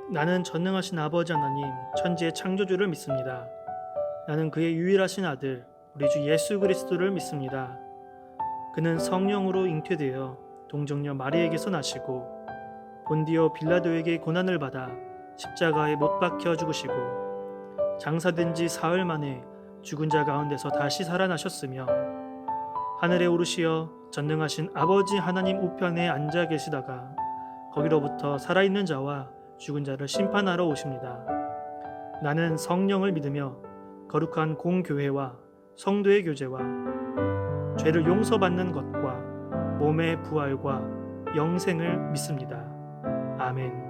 나는 전능하신 아버지 하나님, 천지의 창조주를 믿습니다. 나는 그의 유일하신 아들, 우리 주 예수 그리스도를 믿습니다. 그는 성령으로 잉태되어 동정녀 마리에게서 나시고 본디오 빌라도에게 고난을 받아 십자가에 못 박혀 죽으시고 장사된 지 사흘 만에 죽은 자 가운데서 다시 살아나셨으며 하늘에 오르시어 전능하신 아버지 하나님 우편에 앉아 계시다가 거기로부터 살아있는 자와 죽은 자를 심판하러 오십니다. 나는 성령을 믿으며 거룩한 공교회와 성도의 교제와 죄를 용서받는 것과 몸의 부활과 영생을 믿습니다. 아멘.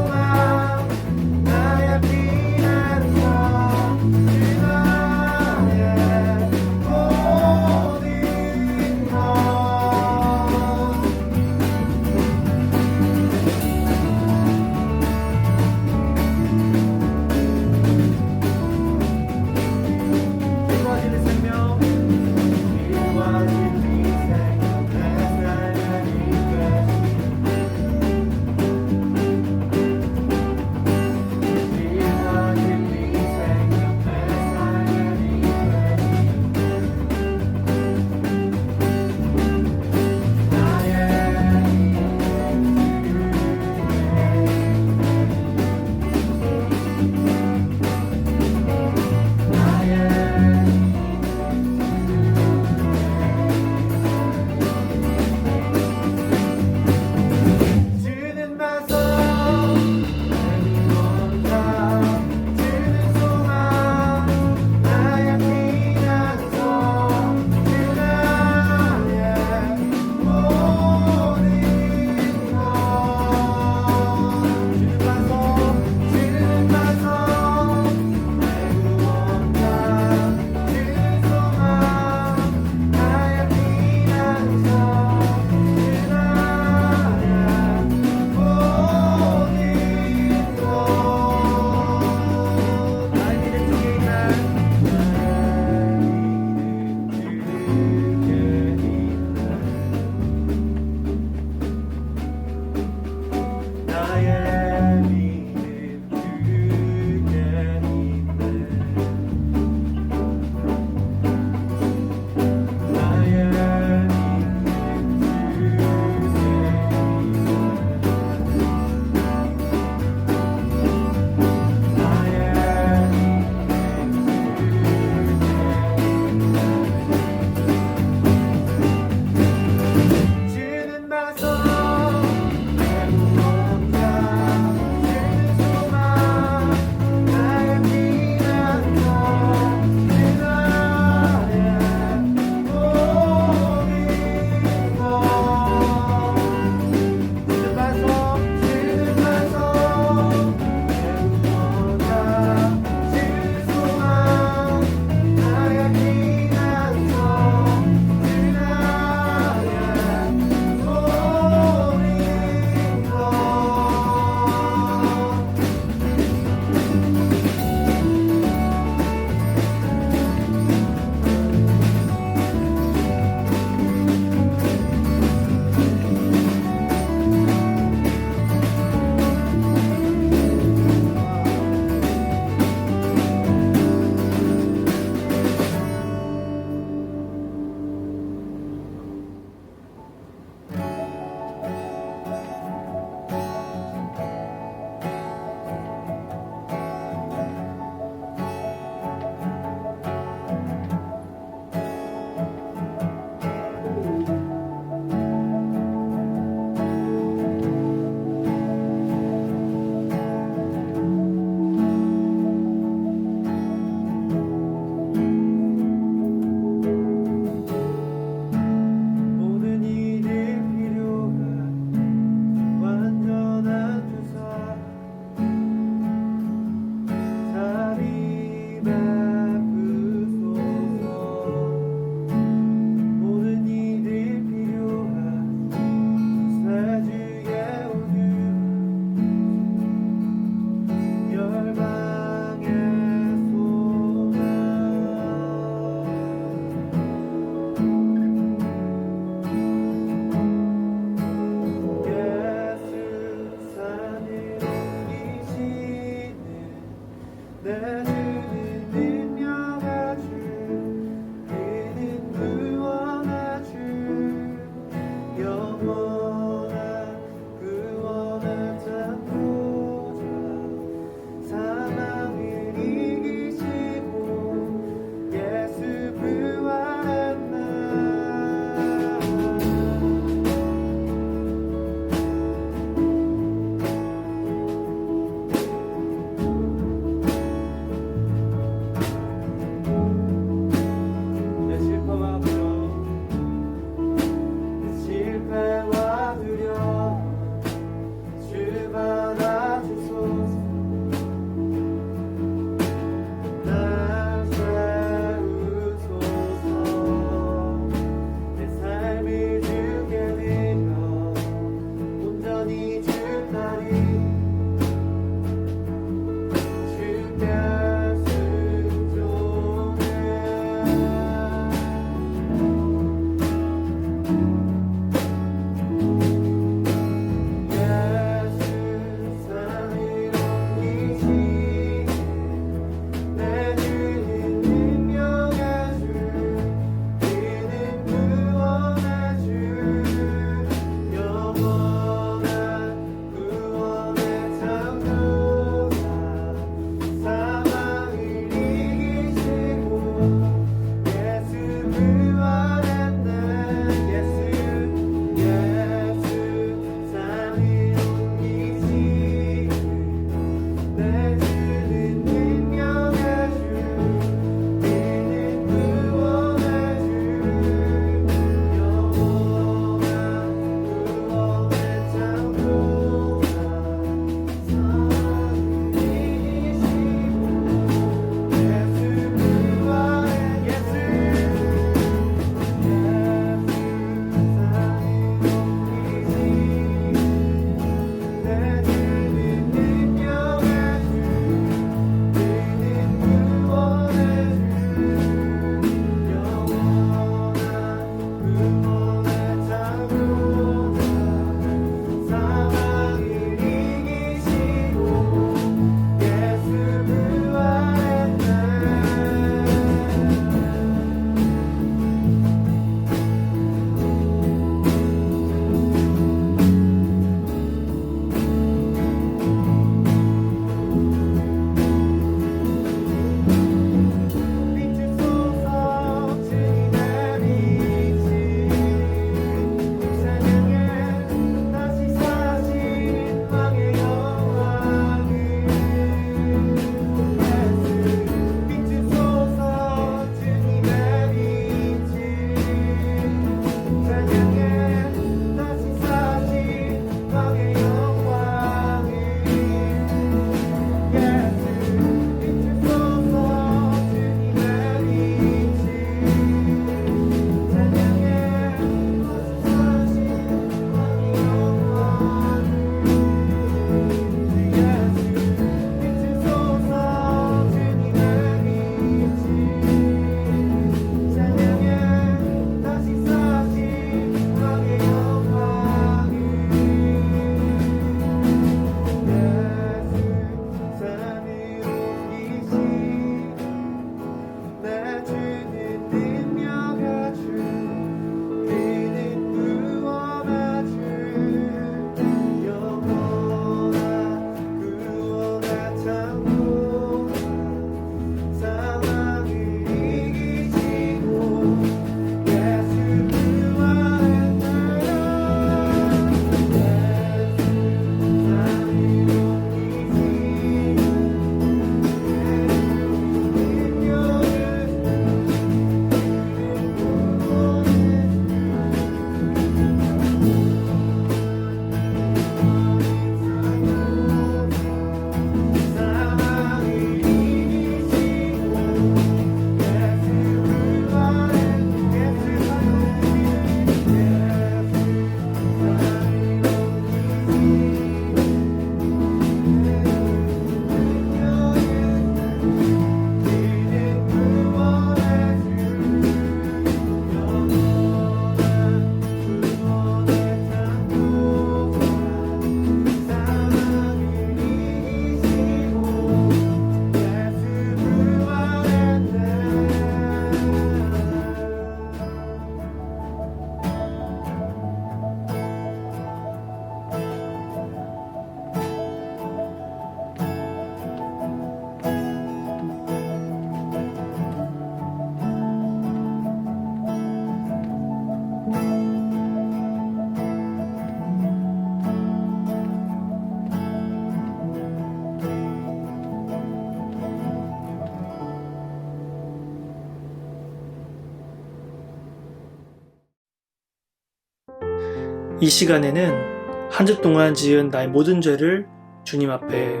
이 시간에는 한 주 동안 지은 나의 모든 죄를 주님 앞에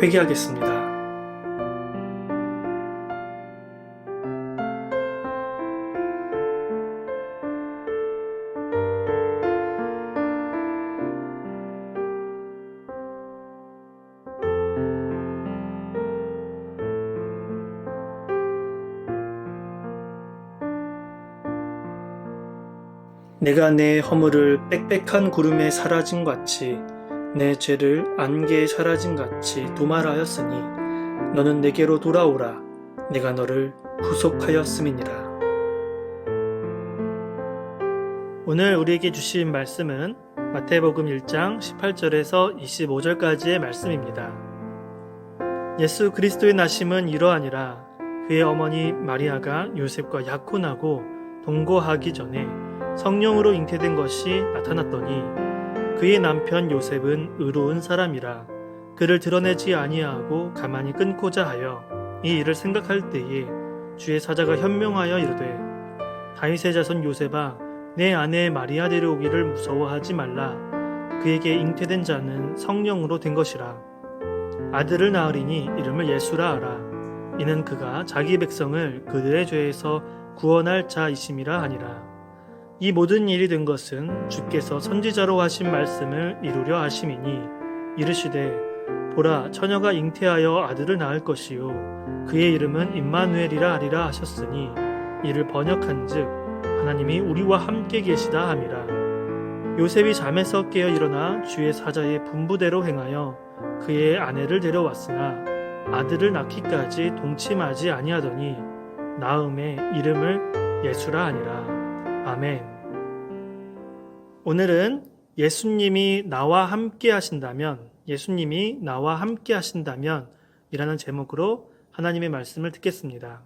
회개하겠습니다. 내가 내 허물을 빽빽한 구름에 사라진 같이 내 죄를 안개에 사라진 같이 도말하였으니 너는 내게로 돌아오라. 내가 너를 구속하였음이니라. 오늘 우리에게 주신 말씀은 마태복음 1장 18절에서 25절까지의 말씀입니다. 예수 그리스도의 나심은 이러하니라. 그의 어머니 마리아가 요셉과 약혼하고 동거하기 전에 성령으로 잉태된 것이 나타났더니 그의 남편 요셉은 의로운 사람이라 그를 드러내지 아니하고 가만히 끊고자 하여 이 일을 생각할 때에 주의 사자가 현명하여 이르되 다윗의 자손 요셉아 내 아내 마리아 데려오기를 무서워하지 말라. 그에게 잉태된 자는 성령으로 된 것이라. 아들을 낳으리니 이름을 예수라 하라. 이는 그가 자기 백성을 그들의 죄에서 구원할 자이심이라 하니라. 이 모든 일이 된 것은 주께서 선지자로 하신 말씀을 이루려 하심이니 이르시되 보라 처녀가 잉태하여 아들을 낳을 것이요 그의 이름은 임마누엘이라 하리라 하셨으니 이를 번역한즉 하나님이 우리와 함께 계시다 함이라. 요셉이 잠에서 깨어 일어나 주의 사자의 분부대로 행하여 그의 아내를 데려왔으나 아들을 낳기까지 동침하지 아니하더니 나음에 이름을 예수라 하니라. 아멘. 오늘은 예수님이 나와 함께 하신다면 이라는 제목으로 하나님의 말씀을 듣겠습니다.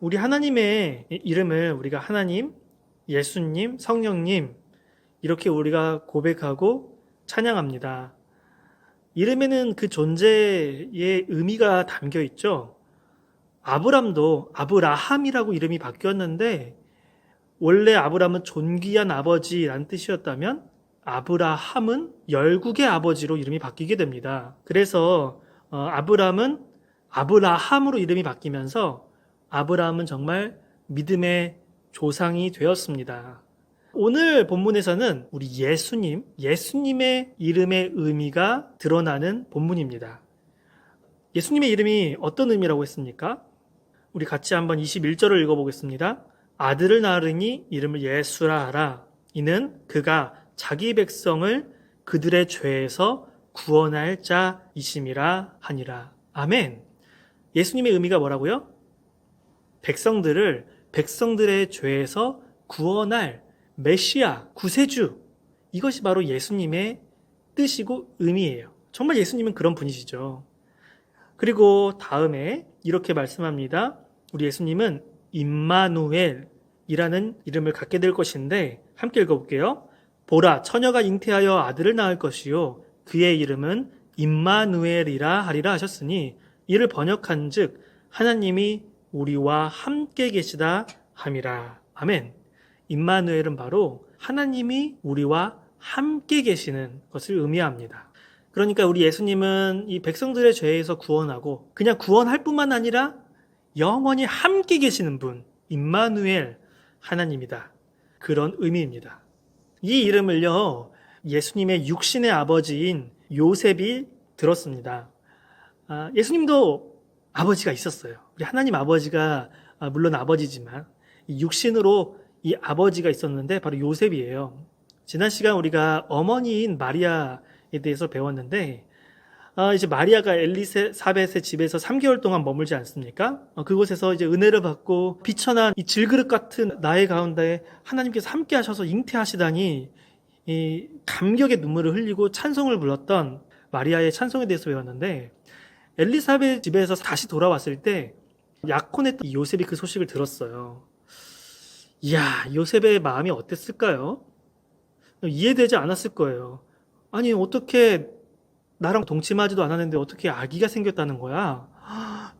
우리 하나님의 이름을 우리가 하나님, 예수님, 성령님 이렇게 우리가 고백하고 찬양합니다. 이름에는 그 존재의 의미가 담겨 있죠. 아브람도 아브라함이라고 이름이 바뀌었는데 원래 아브람은 존귀한 아버지라는 뜻이었다면 아브라함은 열국의 아버지로 이름이 바뀌게 됩니다. 그래서 아브람은 아브라함으로 이름이 바뀌면서 아브라함은 정말 믿음의 조상이 되었습니다. 오늘 본문에서는 우리 예수님의 이름의 의미가 드러나는 본문입니다. 예수님의 이름이 어떤 의미라고 했습니까? 우리 같이 한번 21절을 읽어보겠습니다. 아들을 낳으니 이름을 예수라 하라. 이는 그가 자기 백성을 그들의 죄에서 구원할 자이심이라 하니라. 아멘. 예수님의 의미가 뭐라고요? 백성들의 죄에서 구원할 메시아, 구세주. 이것이 바로 예수님의 뜻이고 의미예요. 정말 예수님은 그런 분이시죠. 그리고 다음에 이렇게 말씀합니다. 우리 예수님은 임마누엘이라는 이름을 갖게 될 것인데 함께 읽어볼게요. 보라 처녀가 잉태하여 아들을 낳을 것이요 그의 이름은 임마누엘이라 하리라 하셨으니 이를 번역한즉 하나님이 우리와 함께 계시다 함이라. 아멘. 임마누엘은 바로 하나님이 우리와 함께 계시는 것을 의미합니다. 그러니까 우리 예수님은 이 백성들의 죄에서 구원하고 그냥 구원할 뿐만 아니라 영원히 함께 계시는 분, 임마누엘 하나님이다. 그런 의미입니다. 이 이름을요, 예수님의 육신의 아버지인 요셉이 들었습니다. 예수님도 아버지가 있었어요. 우리 하나님 아버지가 물론 아버지지만 육신으로 이 아버지가 있었는데 바로 요셉이에요. 지난 시간 우리가 어머니인 마리아에 대해서 배웠는데 이제 마리아가 엘리사벳의 집에서 3개월 동안 머물지 않습니까? 그곳에서 이제 은혜를 받고 비천한 이 질그릇 같은 나의 가운데 하나님께서 함께 하셔서 잉태하시다니 이 감격의 눈물을 흘리고 찬송을 불렀던 마리아의 찬송에 대해서 배웠는데 엘리사벳 집에서 다시 돌아왔을 때 약혼했던 요셉이 그 소식을 들었어요. 이야, 요셉의 마음이 어땠을까요? 이해되지 않았을 거예요. 아니, 어떻게 나랑 동침하지도 않았는데 어떻게 아기가 생겼다는 거야?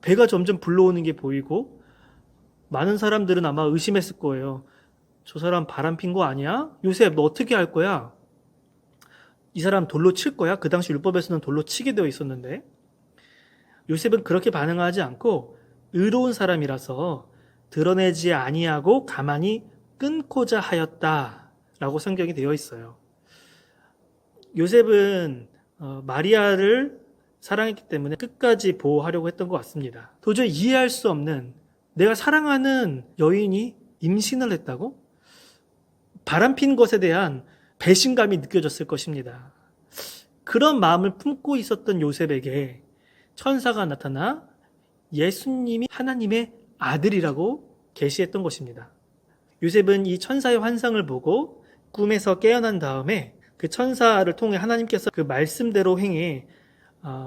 배가 점점 불러오는 게 보이고 많은 사람들은 아마 의심했을 거예요. 저 사람 바람핀 거 아니야? 요셉 너 어떻게 할 거야? 이 사람 돌로 칠 거야? 그 당시 율법에서는 돌로 치게 되어 있었는데 요셉은 그렇게 반응하지 않고 의로운 사람이라서 드러내지 아니하고 가만히 끊고자 하였다라고 성경이 되어 있어요. 요셉은 마리아를 사랑했기 때문에 끝까지 보호하려고 했던 것 같습니다. 도저히 이해할 수 없는, 내가 사랑하는 여인이 임신을 했다고? 바람핀 것에 대한 배신감이 느껴졌을 것입니다. 그런 마음을 품고 있었던 요셉에게 천사가 나타나 예수님이 하나님의 아들이라고 계시했던 것입니다. 요셉은 이 천사의 환상을 보고 꿈에서 깨어난 다음에 그 천사를 통해 하나님께서 그 말씀대로 행해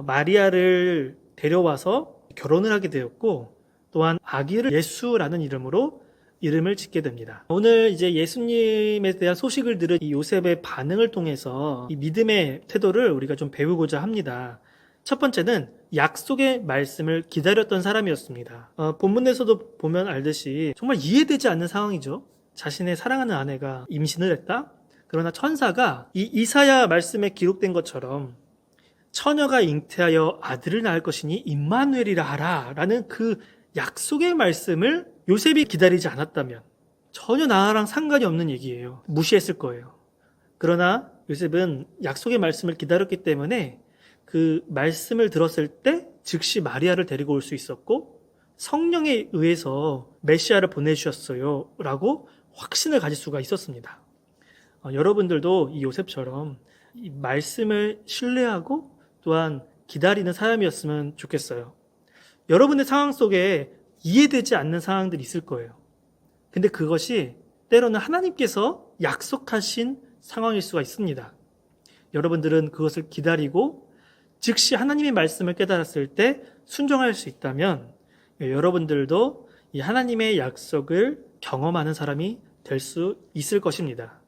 마리아를 데려와서 결혼을 하게 되었고, 또한 아기를 예수라는 이름을 짓게 됩니다. 오늘 이제 예수님에 대한 소식을 들은 이 요셉의 반응을 통해서 이 믿음의 태도를 우리가 좀 배우고자 합니다. 첫 번째는 약속의 말씀을 기다렸던 사람이었습니다. 본문에서도 보면 알듯이 정말 이해되지 않는 상황이죠. 자신의 사랑하는 아내가 임신을 했다? 그러나 천사가 이 이사야 말씀에 기록된 것처럼 처녀가 잉태하여 아들을 낳을 것이니 임마누엘이라 하라 라는 그 약속의 말씀을 요셉이 기다리지 않았다면 전혀 나랑 상관이 없는 얘기예요. 무시했을 거예요. 그러나 요셉은 약속의 말씀을 기다렸기 때문에 그 말씀을 들었을 때 즉시 마리아를 데리고 올 수 있었고, 성령에 의해서 메시아를 보내주셨어요 라고 확신을 가질 수가 있었습니다. 여러분들도 이 요셉처럼 이 말씀을 신뢰하고 또한 기다리는 사람이었으면 좋겠어요. 여러분의 상황 속에 이해되지 않는 상황들이 있을 거예요. 근데 그것이 때로는 하나님께서 약속하신 상황일 수가 있습니다. 여러분들은 그것을 기다리고 즉시 하나님의 말씀을 깨달았을 때 순종할 수 있다면 여러분들도 이 하나님의 약속을 경험하는 사람이 될 수 있을 것입니다.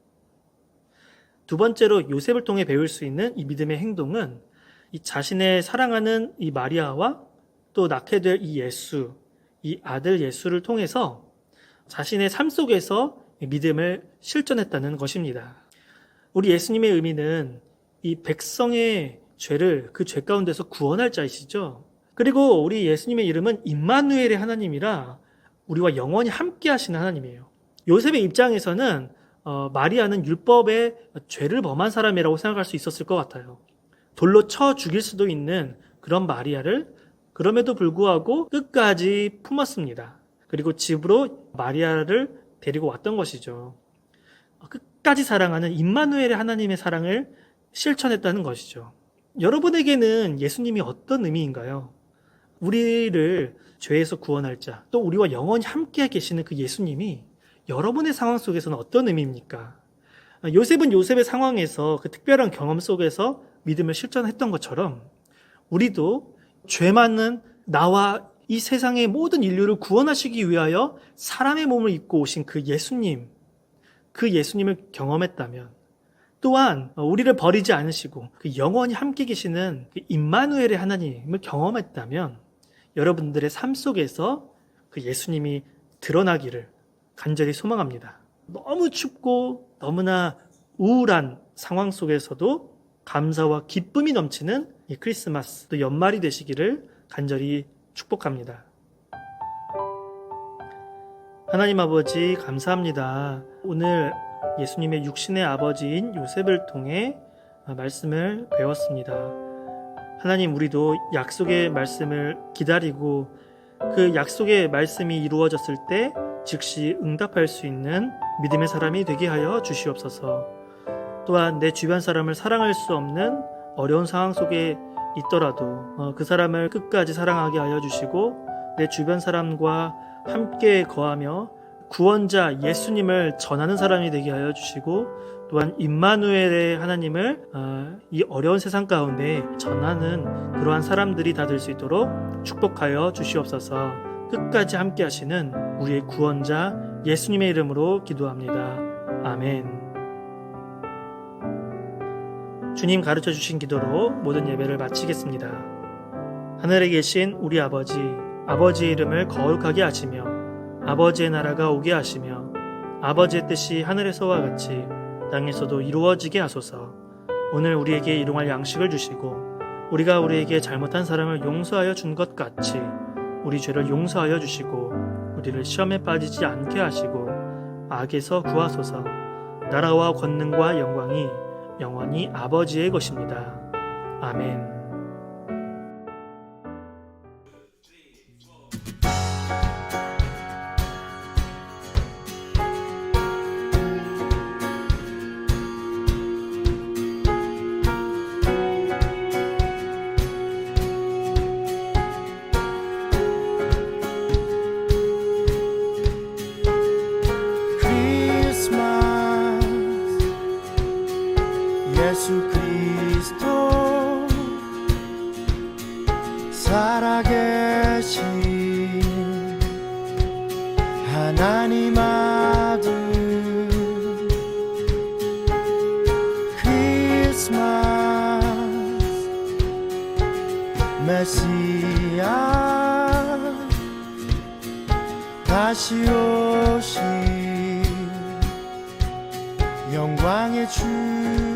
두 번째로 요셉을 통해 배울 수 있는 이 믿음의 행동은 이 자신의 사랑하는 이 마리아와 또 낳게 될 이 예수, 이 아들 예수를 통해서 자신의 삶 속에서 믿음을 실천했다는 것입니다. 우리 예수님의 의미는 이 백성의 죄를 그 죄 가운데서 구원할 자이시죠. 그리고 우리 예수님의 이름은 임마누엘의 하나님이라 우리와 영원히 함께 하시는 하나님이에요. 요셉의 입장에서는 마리아는 율법의 죄를 범한 사람이라고 생각할 수 있었을 것 같아요. 돌로 쳐 죽일 수도 있는 그런 마리아를 그럼에도 불구하고 끝까지 품었습니다. 그리고 집으로 마리아를 데리고 왔던 것이죠. 끝까지 사랑하는 임마누엘의 하나님의 사랑을 실천했다는 것이죠. 여러분에게는 예수님이 어떤 의미인가요? 우리를 죄에서 구원할 자, 또 우리와 영원히 함께 계시는 그 예수님이 여러분의 상황 속에서는 어떤 의미입니까? 요셉은 요셉의 상황에서 그 특별한 경험 속에서 믿음을 실천했던 것처럼 우리도 죄 많은 나와 이 세상의 모든 인류를 구원하시기 위하여 사람의 몸을 입고 오신 그 예수님을 경험했다면, 또한 우리를 버리지 않으시고 그 영원히 함께 계시는 그 임마누엘의 하나님을 경험했다면 여러분들의 삶 속에서 그 예수님이 드러나기를 간절히 소망합니다. 너무 춥고 너무나 우울한 상황 속에서도 감사와 기쁨이 넘치는 이 크리스마스, 또 연말이 되시기를 간절히 축복합니다. 하나님 아버지 감사합니다. 오늘 예수님의 육신의 아버지인 요셉을 통해 말씀을 배웠습니다. 하나님, 우리도 약속의 말씀을 기다리고 그 약속의 말씀이 이루어졌을 때 즉시 응답할 수 있는 믿음의 사람이 되게 하여 주시옵소서. 또한 내 주변 사람을 사랑할 수 없는 어려운 상황 속에 있더라도 그 사람을 끝까지 사랑하게 하여 주시고, 내 주변 사람과 함께 거하며 구원자 예수님을 전하는 사람이 되게 하여 주시고, 또한 임마누엘의 하나님을 이 어려운 세상 가운데 전하는 그러한 사람들이 다 될 수 있도록 축복하여 주시옵소서. 끝까지 함께 하시는 우리의 구원자 예수님의 이름으로 기도합니다. 아멘. 주님 가르쳐 주신 기도로 모든 예배를 마치겠습니다. 하늘에 계신 우리 아버지의 이름을 거룩하게 하시며 아버지의 나라가 오게 하시며 아버지의 뜻이 하늘에서와 같이 땅에서도 이루어지게 하소서. 오늘 우리에게 일용할 양식을 주시고 우리가 우리에게 잘못한 사람을 용서하여 준 것 같이 우리 죄를 용서하여 주시고 우리를 시험에 빠지지 않게 하시고 악에서 구하소서. 나라와 권능과 영광이 영원히 아버지의 것입니다. 아멘. 예수 그리스도 살아계신 하나님 아들 크리스마스 메시아 다시 오신 영광의 주